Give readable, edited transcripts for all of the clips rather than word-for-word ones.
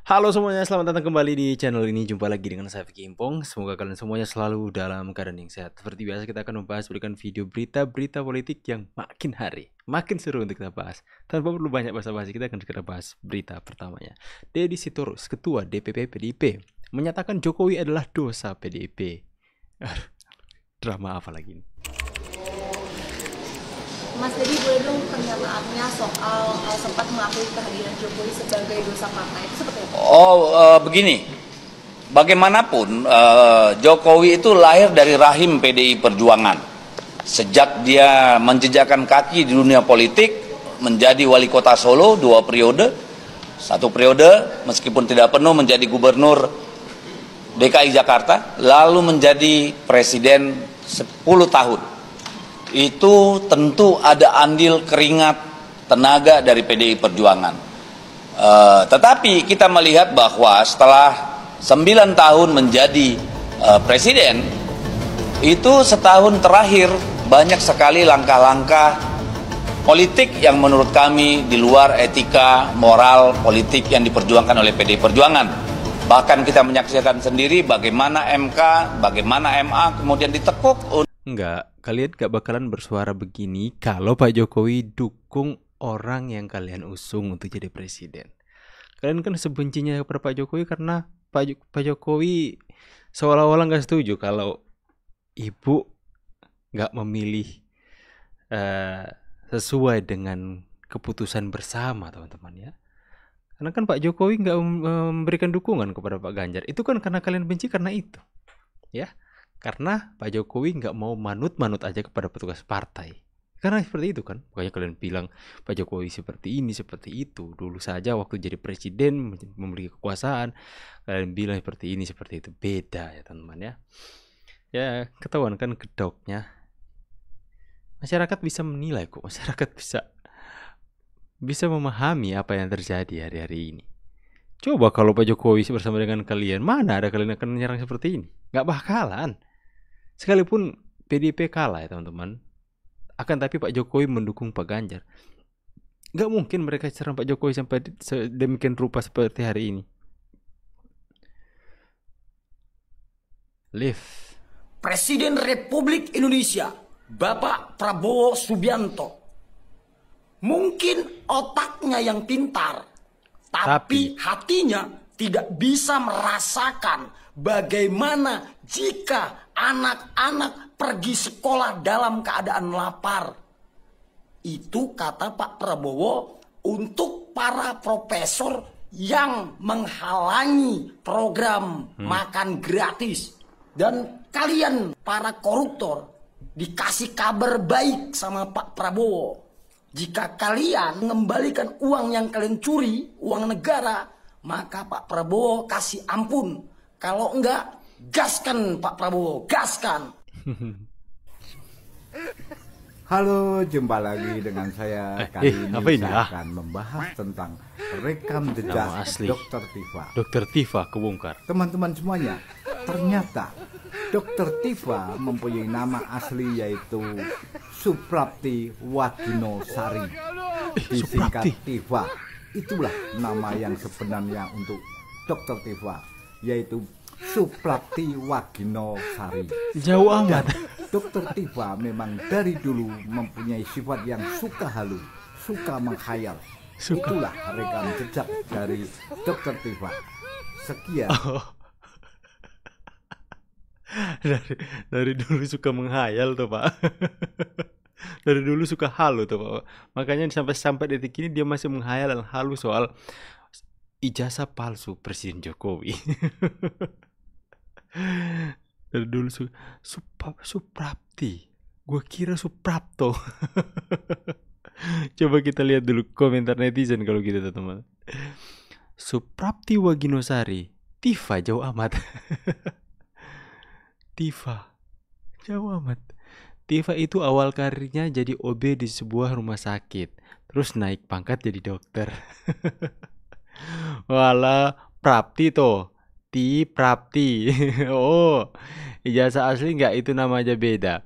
Halo semuanya, selamat datang kembali di channel ini. Jumpa lagi dengan saya Vicky Impong. Semoga kalian semuanya selalu dalam keadaan yang sehat. Seperti biasa kita akan berikan video berita-berita politik yang makin hari makin seru untuk kita bahas. Tanpa perlu banyak basa-basi, kita akan segera bahas berita pertamanya. Deddy Sitorus, Ketua DPP PDIP, menyatakan Jokowi adalah dosa PDIP. Drama apa lagi ini? Mas Deddy, boleh dong pernyataannya soal sempat mengakui kehadiran Jokowi sebagai dosa partai itu seperti apa? Begini, bagaimanapun Jokowi itu lahir dari rahim PDI Perjuangan. Sejak dia menjejakkan kaki di dunia politik, menjadi wali kota Solo 2 periode, 1 periode meskipun tidak penuh menjadi gubernur DKI Jakarta, lalu menjadi presiden 10 tahun. Itu tentu ada andil keringat tenaga dari PDI Perjuangan. Tetapi kita melihat bahwa setelah 9 tahun menjadi presiden, itu setahun terakhir banyak sekali langkah-langkah politik yang menurut kami di luar etika moral politik yang diperjuangkan oleh PDI Perjuangan. Bahkan kita menyaksikan sendiri bagaimana MK, bagaimana MA kemudian ditekuk. Enggak, kalian gak bakalan bersuara begini kalau Pak Jokowi dukung orang yang kalian usung untuk jadi presiden. Kalian kan sebencinya kepada Pak Jokowi karena Pak Jokowi seolah-olah gak setuju kalau ibu gak memilih sesuai dengan keputusan bersama, teman-teman ya. Karena kan Pak Jokowi gak memberikan dukungan kepada Pak Ganjar. Itu kan karena kalian benci karena itu, ya. Karena Pak Jokowi nggak mau manut-manut aja kepada petugas partai. Karena seperti itu kan. Makanya kalian bilang Pak Jokowi seperti ini, seperti itu. Dulu saja waktu jadi presiden memiliki kekuasaan, kalian bilang seperti ini, seperti itu. Beda ya teman-teman ya. Ya ketahuan kan kedoknya. Masyarakat bisa menilai kok. Masyarakat bisa memahami apa yang terjadi hari-hari ini. Coba kalau Pak Jokowi bersama dengan kalian, mana ada kalian akan menyerang seperti ini? Nggak bakalan. Sekalipun PDIP kalah ya teman-teman, akan tapi Pak Jokowi mendukung Pak Ganjar. Nggak mungkin mereka serang Pak Jokowi sampai sedemikian rupa seperti hari ini. Live. Presiden Republik Indonesia, Bapak Prabowo Subianto, mungkin otaknya yang pintar, tapi hatinya tidak bisa merasakan bagaimana jika anak-anak pergi sekolah dalam keadaan lapar. Itu kata Pak Prabowo untuk para profesor yang menghalangi program makan gratis. Dan kalian para koruptor dikasih kabar baik sama Pak Prabowo. Jika kalian mengembalikan uang yang kalian curi, uang negara, maka Pak Prabowo kasih ampun. Kalau enggak, gaskan Pak Prabowo, gaskan. Halo, jumpa lagi dengan saya. Kali ini saya akan membahas tentang rekam jejak Dr. Tifa. Dr. Tifa kebongkar. Teman-teman semuanya, ternyata Dr. Tifa mempunyai nama asli yaitu Suprapti Waginosari. Disingkat Tifa. Itulah nama yang sebenarnya untuk Dr. Tifa, yaitu Suprapti Waginosari. Jauh amat. Dr. Tifa memang dari dulu mempunyai sifat yang suka halu, suka menghayal. Itulah rekam jejak dari Dr. Tifa. Sekian. Dari dulu suka menghayal tuh Pak. Dari dulu suka halu tuh Pak. Makanya sampai detik ini dia masih menghayal dan halu soal ijazah palsu Presiden Jokowi. Dari dulu Suprapti. Gue kira Suprapto. Coba kita lihat dulu komentar netizen kalau gitu teman-teman. Suprapti Waginosari. Tifa jauh amat. Tifa jauh amat. Tifa itu awal karirnya jadi OB di sebuah rumah sakit, terus naik pangkat jadi dokter. Walah, Prapti toh. Prapti. Oh, ijazah asli nggak, itu nama aja beda.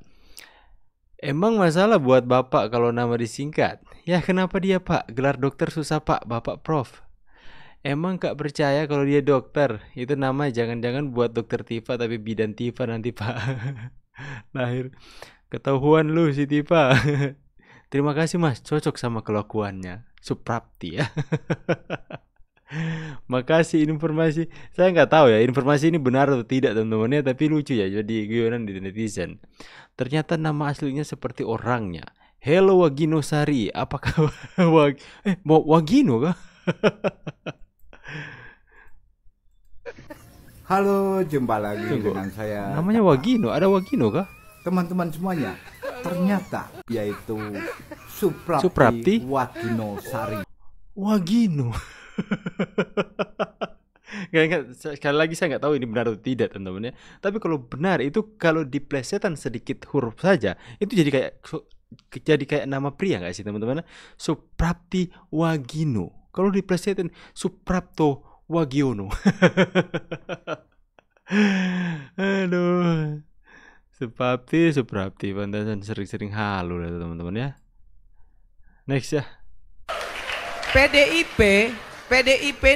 Emang masalah buat bapak kalau nama disingkat? Ya kenapa dia Pak? Gelar dokter susah Pak, bapak Prof. Emang Kak percaya kalau dia dokter? Itu nama jangan-jangan buat dokter Tifa tapi bidan Tifa nanti Pak. Lahir. Ketahuan lu si Tifa. Terima kasih Mas, cocok sama kelakuannya. Suprapti ya. Makasih informasi. Saya nggak tahu ya informasi ini benar atau tidak teman-teman ya, tapi lucu ya jadi guyonan di netizen. Ternyata nama aslinya seperti orangnya. Hello Wagino Sari, apakah Wagino kah? Halo, jumpa lagi dengan saya. Namanya Wagino, ada Wagino kah? Teman-teman semuanya, ternyata yaitu Suprapti, Suprapti? Wagino Sari. Wagino. Sekali lagi saya nggak tahu ini benar atau tidak teman-teman ya. Tapi kalau benar itu kalau diplesetan sedikit huruf saja itu jadi kayak nama pria nggak sih teman-teman? Suprapti Wagino. Kalau diplesetan Suprapto Wagiono. Aduh. Suprapti pantasan sering-sering halu lah teman-teman ya. Next ya. PDIP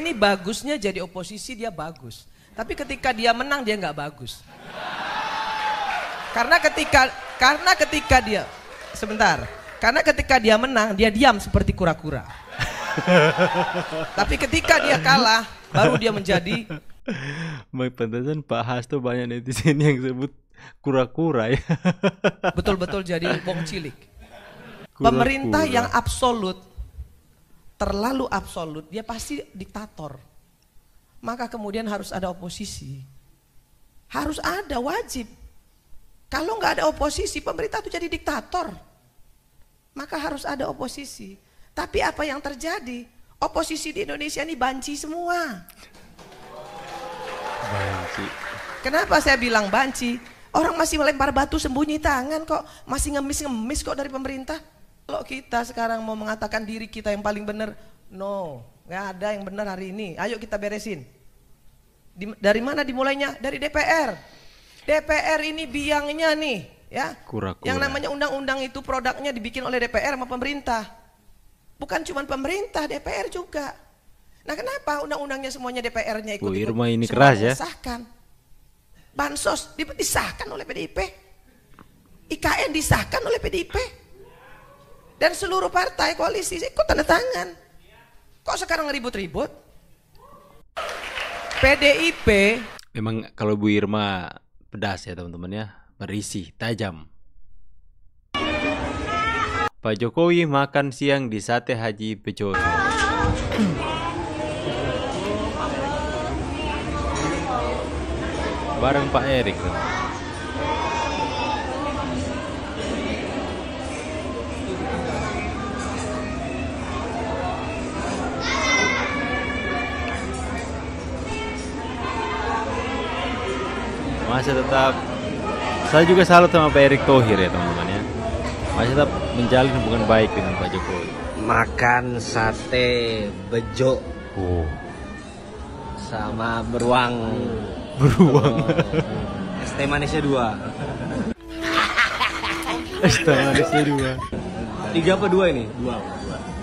ini bagusnya jadi oposisi dia bagus. Tapi ketika dia menang dia nggak bagus. Karena ketika dia menang dia diam seperti kura-kura. Tapi ketika dia kalah baru dia menjadi. Baik pantasan Pak Hasto banyak netizen yang sebut kura-kura ya. Betul-betul jadi wong cilik. Pemerintah yang absolut, terlalu absolut, dia pasti diktator. Maka kemudian harus ada oposisi. Harus ada, wajib. Kalau nggak ada oposisi, pemerintah itu jadi diktator. Maka harus ada oposisi. Tapi apa yang terjadi? Oposisi di Indonesia ini banci semua. Banci. Kenapa saya bilang banci? Orang masih melempar batu sembunyi tangan kok. Masih ngemis-ngemis kok dari pemerintah. Kalau kita sekarang mau mengatakan diri kita yang paling benar, no, nggak ada yang benar hari ini. Ayo kita beresin. Dari mana dimulainya? Dari DPR. DPR ini biangnya nih, ya. Kura-kura. Yang namanya undang-undang itu produknya dibikin oleh DPR sama pemerintah. Bukan cuma pemerintah, DPR juga. Nah kenapa undang-undangnya semuanya DPR-nya ikut? Irma ini keras ya. Disahkan. Bansos disahkan oleh PDIP. IKN disahkan oleh PDIP. Dan seluruh partai koalisi ikut tanda tangan. Kok sekarang ribut-ribut? PDIP memang kalau Bu Irma pedas ya teman-teman ya, berisi, tajam. Pak Jokowi makan siang di Sate Haji Bejono. Bareng Pak Erik. Masih tetap, saya juga salut sama Pak Erick Thohir ya teman-teman ya. Masih tetap menjalin hubungan baik dengan Pak Jokowi. Makan sate bejo sama beruang. Es teh manisnya 2. Es teh manisnya 2. 3 apa 2 ini? 2.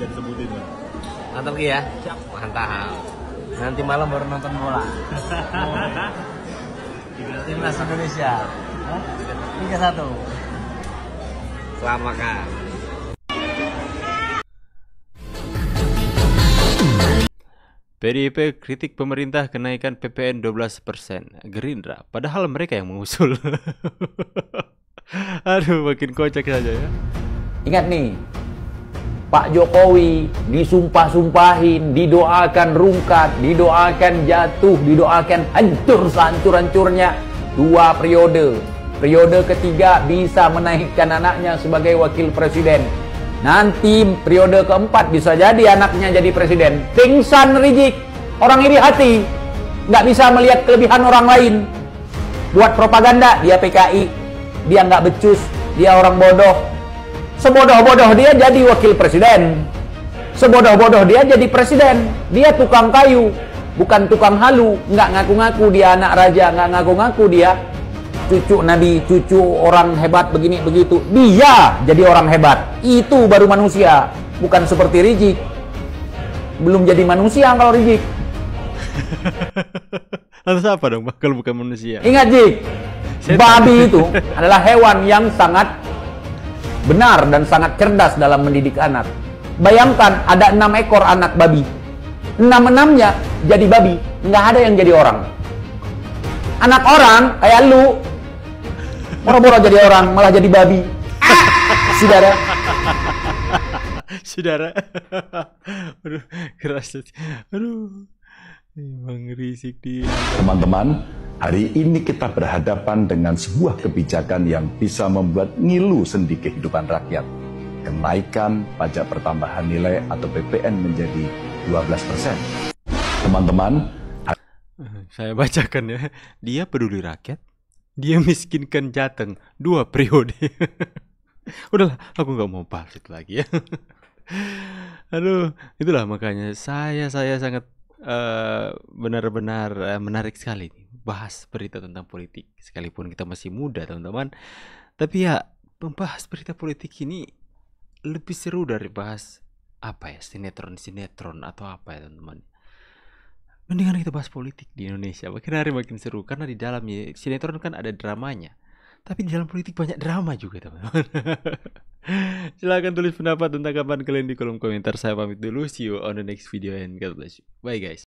Jangan sebutin lah. Mantap Ki ya? Mantap. Nanti malam baru nonton bola. Timnas Indonesia 3-1. Selamat makan. PDIP kritik pemerintah kenaikan PPN 12%. Gerindra, padahal mereka yang mengusul. Aduh, makin kocak saja ya. Ingat nih, Pak Jokowi disumpah-sumpahin, didoakan rungkat, didoakan jatuh, didoakan hancur sehancur-hancurnya 2 periode. Periode ketiga bisa menaikkan anaknya sebagai wakil presiden. Nanti periode keempat bisa jadi anaknya jadi presiden. Pingsan Rizik, orang iri hati, nggak bisa melihat kelebihan orang lain. Buat propaganda, dia PKI, dia nggak becus, dia orang bodoh. Sebodoh-bodoh dia jadi wakil presiden. Sebodoh-bodoh dia jadi presiden. Dia tukang kayu, bukan tukang halu. Nggak ngaku-ngaku dia anak raja, nggak ngaku-ngaku dia cucu Nabi, cucu orang hebat begini begitu. Dia jadi orang hebat. Itu baru manusia, bukan seperti Rizik. Belum jadi manusia kalau Rizik. Lantas apa dong kalau bukan manusia? Ingat Jik, babi itu adalah hewan yang sangat benar dan sangat cerdas dalam mendidik anak. Bayangkan ada 6 ekor anak babi, 6-6-nya jadi babi, nggak ada yang jadi orang. Anak orang kayak lu, boro-boro jadi orang malah jadi babi. Saudara. Saudara. Aduh, keras. Aduh. Emang risik dia. Teman-teman, hari ini kita berhadapan dengan sebuah kebijakan yang bisa membuat ngilu sendi kehidupan rakyat. Kenaikan pajak pertambahan nilai atau PPN menjadi 12%. Teman-teman, saya bacakan ya. Dia peduli rakyat, dia miskinkan Jateng 2 periode. Udahlah, aku nggak mau bahas itu lagi ya. Aduh, itulah makanya saya sangat benar-benar menarik sekali nih bahas berita tentang politik, sekalipun kita masih muda teman-teman. Tapi ya membahas berita politik ini lebih seru dari bahas apa ya, sinetron atau apa ya teman-teman. Mendingan kita bahas politik di Indonesia, makin hari makin seru karena di dalamnya sinetron kan ada dramanya. Tapi di dalam politik banyak drama juga teman-teman. Silahkan tulis pendapat tentang kapan kalian di kolom komentar. Saya pamit dulu. See you on the next video and God bless you. Bye guys.